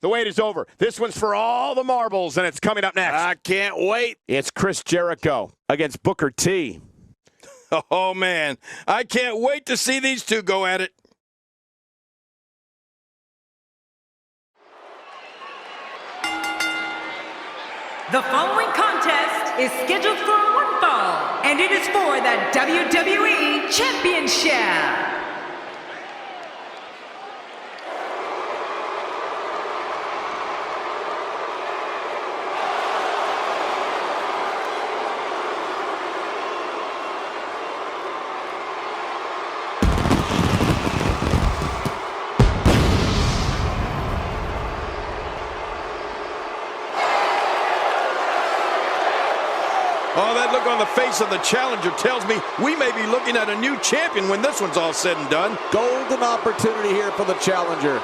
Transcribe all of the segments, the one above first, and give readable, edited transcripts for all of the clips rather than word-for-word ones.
The wait is over. This one's for all the marbles, and it's coming up next. I can't wait. It's Chris Jericho against Booker T. Oh, man. I can't wait to see these two go at it. The following contest is scheduled for one fall, and it is for the WWE Championship. Oh, that look on the face of the challenger tells me we may be looking at a new champion when this one's all said and done. Golden opportunity here for the challenger.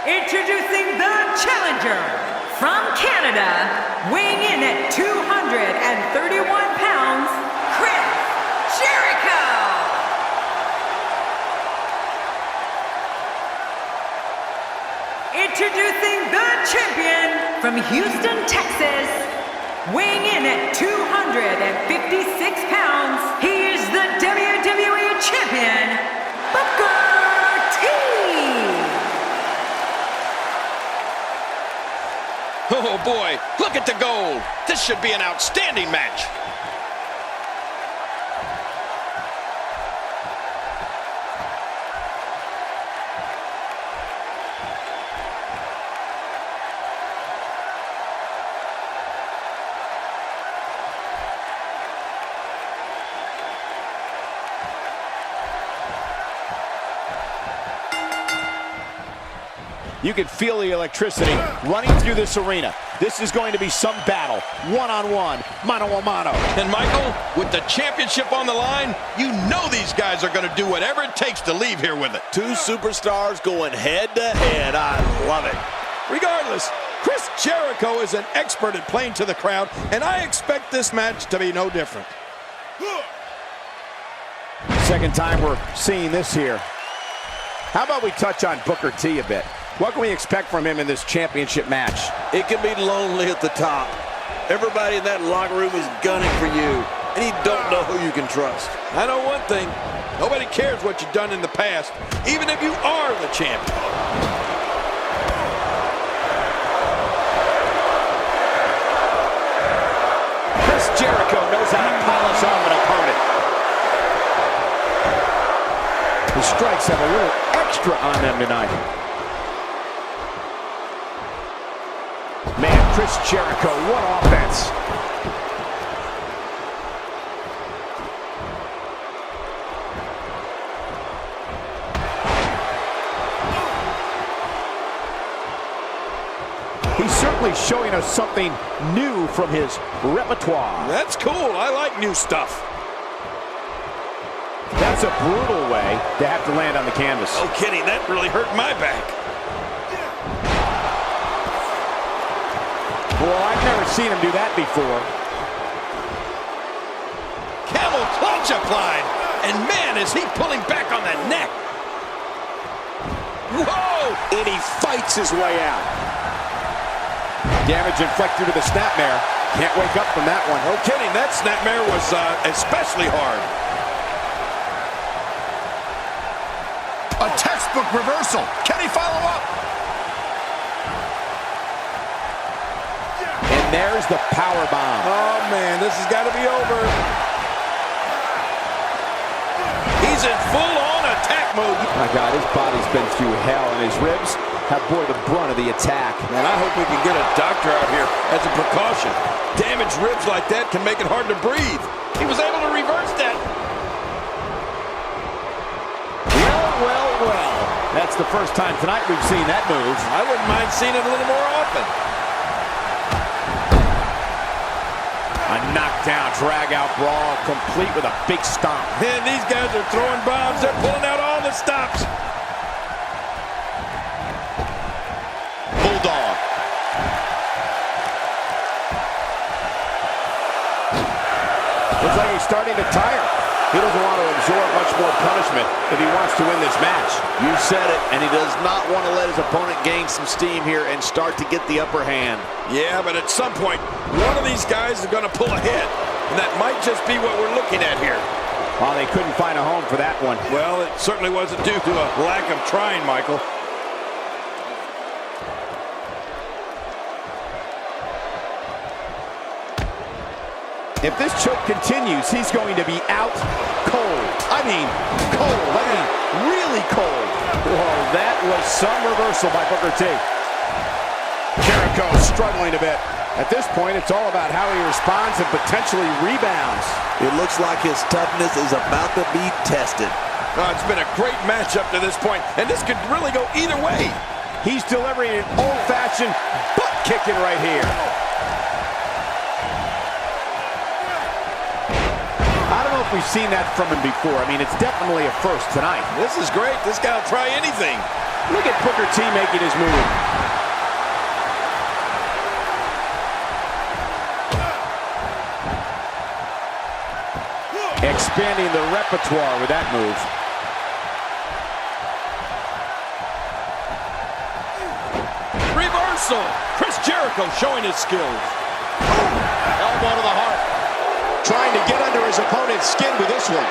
Introducing the challenger from Canada, weighing in at 231 pounds, Chris Jericho. Introducing the champion from Houston, Texas, weighing in at 256 pounds, he is the WWE champion, Booker T. Oh, boy, look at the gold. This should be an outstanding match. You can feel the electricity running through this arena. This is going to be some battle, one-on-one, mano-a-mano. And Michael, with the championship on the line, you know these guys are going to do whatever it takes to leave here with it. Two superstars going head-to-head. I love it. Regardless, Chris Jericho is an expert at playing to the crowd, and I expect this match to be no different. Second time we're seeing this here. How about we touch on Booker T a bit? What can we expect from him in this championship match? It can be lonely at the top. Everybody in that locker room is gunning for you, and you don't know who you can trust. I know one thing. Nobody cares what you've done in the past, even if you are the champion. Chris Jericho knows how to polish off an opponent. The strikes have a little extra on them tonight. Man, Chris Jericho, what offense. He's certainly showing us something new from his repertoire. That's cool. I like new stuff. That's a brutal way to have to land on the canvas. No kidding. That really hurt my back. Well, I've never seen him do that before. Camel clutch applied. And man, is he pulling back on that neck. Whoa! And he fights his way out. Damage inflicted to the snapmare. Can't wake up from that one. No kidding. That snapmare was especially hard. A textbook reversal. Can he follow up? And there's the power bomb. Oh, man, this has got to be over. He's in full-on attack mode. My God, his body's been through hell, and his ribs have bore the brunt of the attack. Man, I hope we can get a doctor out here as a precaution. Damaged ribs like that can make it hard to breathe. He was able to reverse that. Well. That's the first time tonight we've seen that move. I wouldn't mind seeing it a little more often. A knockdown, drag-out brawl, complete with a big stomp. Man, these guys are throwing bombs. They're pulling out all the stops. Bulldog. Looks like he's starting to tire. He doesn't want to absorb much more punishment if he wants to win this match. You said it, and he does not want to let his opponent gain some steam here and start to get the upper hand. Yeah, but at some point, one of these guys is going to pull ahead, and that might just be what we're looking at here. Well, they couldn't find a home for that one. Well, it certainly wasn't due to a lack of trying, Michael. If this choke continues, he's going to be out cold. I mean, cold. I mean, really cold. Whoa, that was some reversal by Booker T. Jericho struggling a bit. At this point, it's all about how he responds and potentially rebounds. It looks like his toughness is about to be tested. Oh, it's been a great match up to this point, and this could really go either way. He's delivering an old-fashioned butt kicking right here. I don't know if we've seen that from him before. I mean, it's definitely a first tonight. This is great. This guy will try anything. Look at Booker T making his move. Expanding the repertoire with that move. Reversal. Chris Jericho showing his skills. Elbow to the heart. Trying to get under his opponent's skin with this one.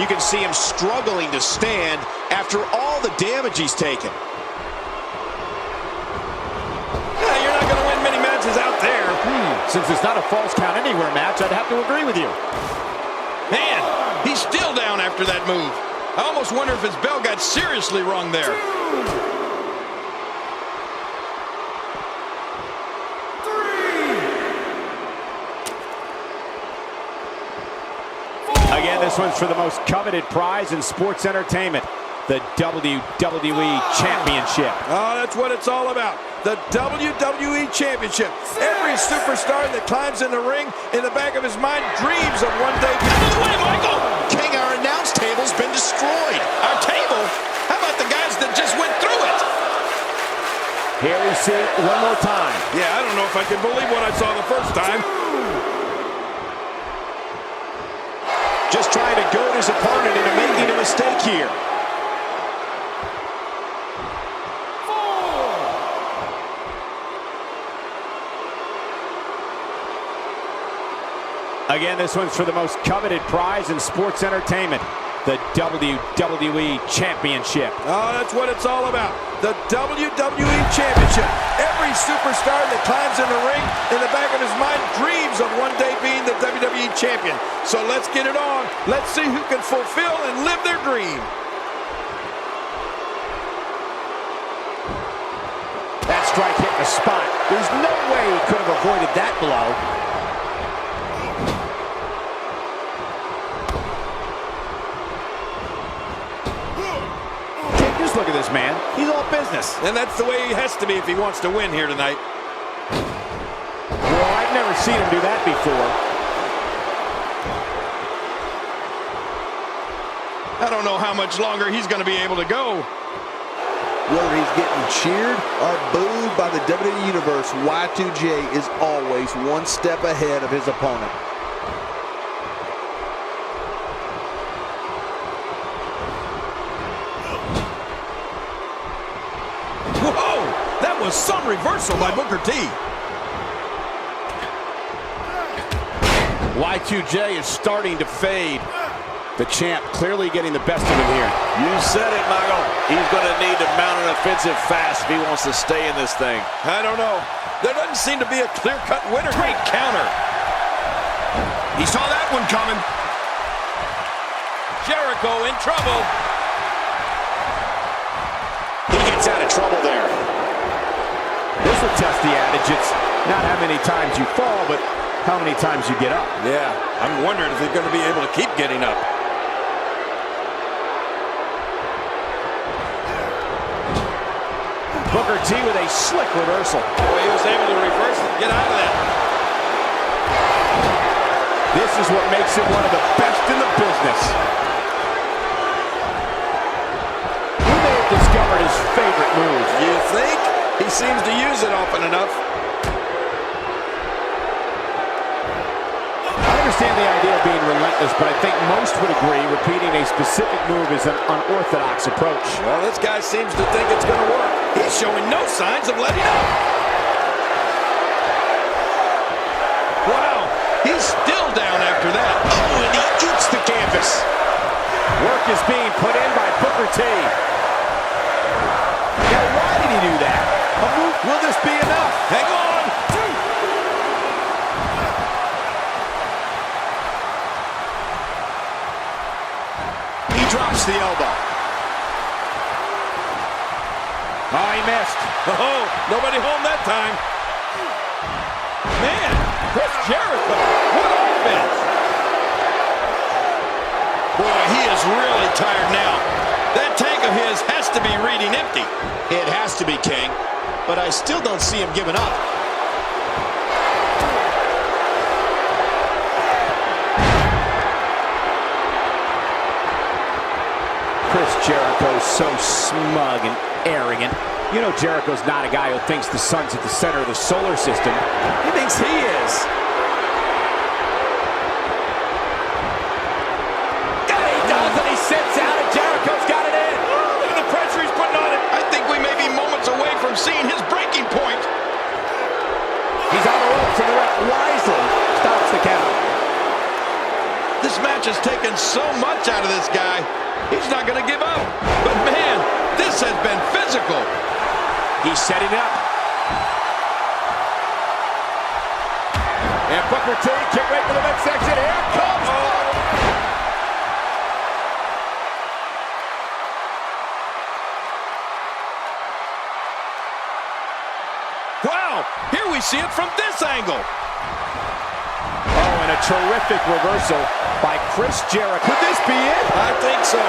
You can see him struggling to stand after all the damage he's taken. Yeah, you're not going to win many matches out there. Since it's not a false count anywhere match, I'd have to agree with you. Man, he's still down after that move. I almost wonder if his bell got seriously wrong there. Again, this one's for the most coveted prize in sports entertainment, the WWE Championship. Oh, that's what it's all about. The WWE Championship. Every superstar that climbs in the ring, in the back of his mind, dreams of one day. Out of the way, Michael! King, our announce table's been destroyed. Our table? How about the guys that just went through it? Here we see it one more time. Yeah, I don't know if I can believe what I saw the first time. Just trying to goad his opponent into making a mistake here. Again, this one's for the most coveted prize in sports entertainment, the WWE Championship. Oh, that's what it's all about. The WWE Championship. Every superstar that climbs in the ring, in the back of his mind, dreams of one day being the WWE Champion. So let's get it on. Let's see who can fulfill and live their dream. That strike hit the spot. There's no way he could have avoided that blow. Look at this man. He's all business. And that's the way he has to be if he wants to win here tonight. Well, I've never seen him do that before. I don't know how much longer he's going to be able to go. Whether he's getting cheered or booed by the WWE Universe, Y2J is always one step ahead of his opponent. Whoa! That was some reversal by Booker T. Y2J is starting to fade. The champ clearly getting the best of him here. You said it, Michael. He's going to need to mount an offensive fast if he wants to stay in this thing. I don't know. There doesn't seem to be a clear-cut winner. Great counter. He saw that one coming. Jericho in trouble. He gets out of trouble there. This will test the adage. It's not how many times you fall, but how many times you get up. Yeah, I'm wondering if he's going to be able to keep getting up. Booker T with a slick reversal. Boy, he was able to reverse it and get out of that. This is what makes him one of the best in the business. He may have discovered his favorite move. You think? He seems to use it often enough. I understand the idea of being relentless, but I think most would agree repeating a specific move is an unorthodox approach. Well, this guy seems to think it's going to work. He's showing no signs of letting up. Wow, he's still down after that. Oh, and he eats the canvas. Work is being put in by Booker T. Now, why did he do that? A move? Will this be enough? Hang on. He drops the elbow. Oh, he missed. Oh, nobody home that time. Man, Chris Jericho, what offense. Boy, he is really tired now. That tank of his has to be reading empty. It has to be, King, but I still don't see him giving up. Chris Jericho's so smug and arrogant. You know Jericho's not a guy who thinks the sun's at the center of the solar system. He thinks he is. And he does, and he sits out, and Jericho's got it in. Look at the pressure he's putting on it. I think we may be moments away from seeing his breaking point. He's on the ropes, and the ref wisely stops the count. This match has taken so much out of this guy. He's not going to give up. But man, this has been physical. He's setting up. And Booker T, kick right to the midsection. Here it comes. Wow, here we see it from this angle. Oh, and a terrific reversal by Chris Jericho. Could this be it? I think so.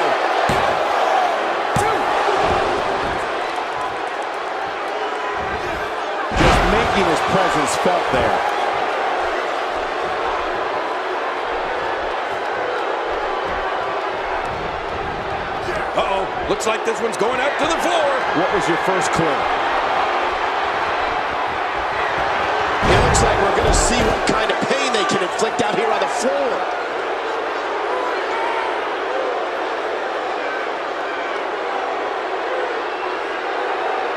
Just making his presence felt there. Uh-oh, looks like this one's going out to the floor. What was your first clue? floor.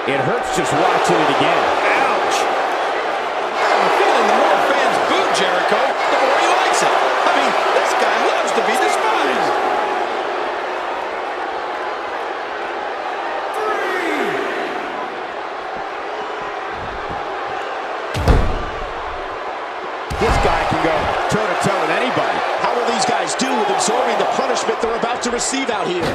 It hurts just watching it again. Ouch. I have a feeling the more fans boo Jericho, the more he likes it. I mean, this guy loves to be despised. This guy can go toe-to-toe with anybody. How will these guys do with absorbing the punishment they're about to receive out here?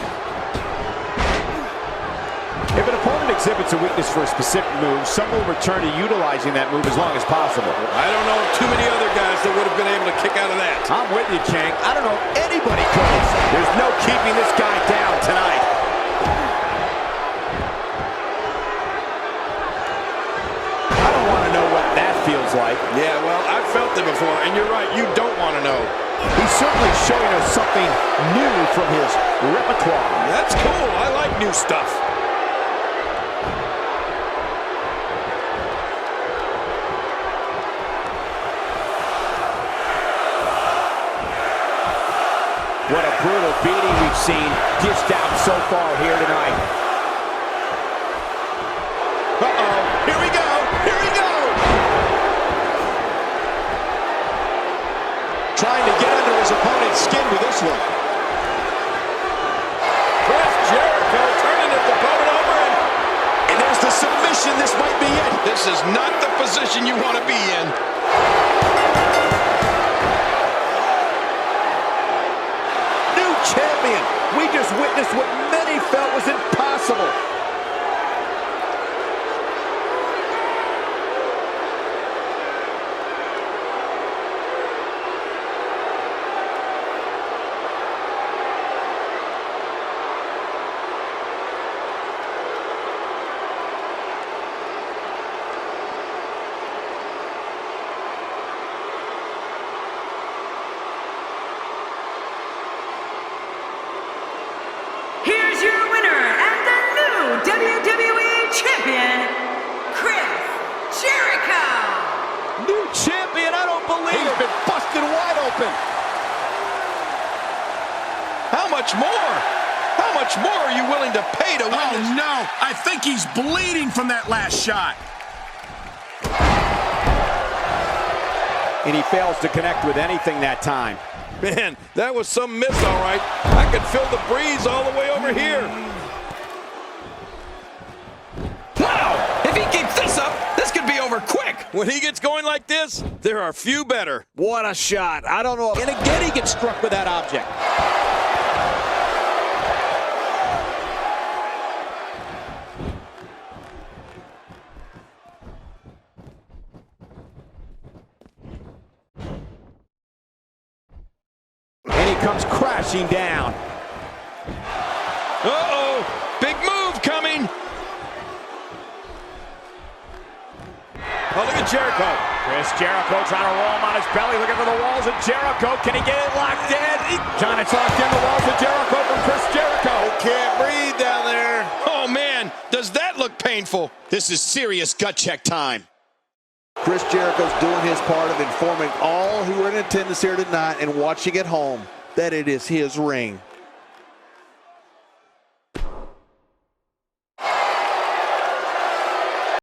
If an opponent exhibits a weakness for a specific move, some will return to utilizing that move as long as possible. I don't know too many other guys that would have been able to kick out of that. I'm with you, Chang. I don't know if anybody could. There's no keeping this guy down tonight. I don't want to know what that feels like. Yeah, well, I've felt it before, and you're right, you don't want to know. He's certainly showing us something new from his repertoire. That's cool. I like new stuff. What a brutal beating we've seen dished out so far here tonight. Uh-oh. Here we go. Here we go. Trying to get under his opponent's skin with this one. Chris Jericho turning his opponent over, And there's the submission. This might be it. this is not the position you want to be in. Champion. We just witnessed what many felt was impossible. Here's your winner and the new WWE Champion, Chris Jericho. New champion, I don't believe it. He's been busted wide open. How much more? How much more are you willing to pay to win this? No. I think he's bleeding from that last shot. And he fails to connect with anything that time. Man, that was some miss, all right. I could feel the breeze all the way over here. Wow! If he keeps this up, this could be over quick. When he gets going like this, there are few better. What a shot. I don't know. And again, he gets struck with that object. Comes crashing down. Uh-oh, big move coming. Oh, look at Jericho. Chris Jericho trying to roll him on his belly, looking for the walls of Jericho. Can he get it locked in? John, it's locked in, the walls of Jericho from Chris Jericho. Can't breathe down there. Oh, man, does that look painful? This is serious gut check time. Chris Jericho's doing his part of informing all who are in attendance here tonight and watching at home that it is his ring.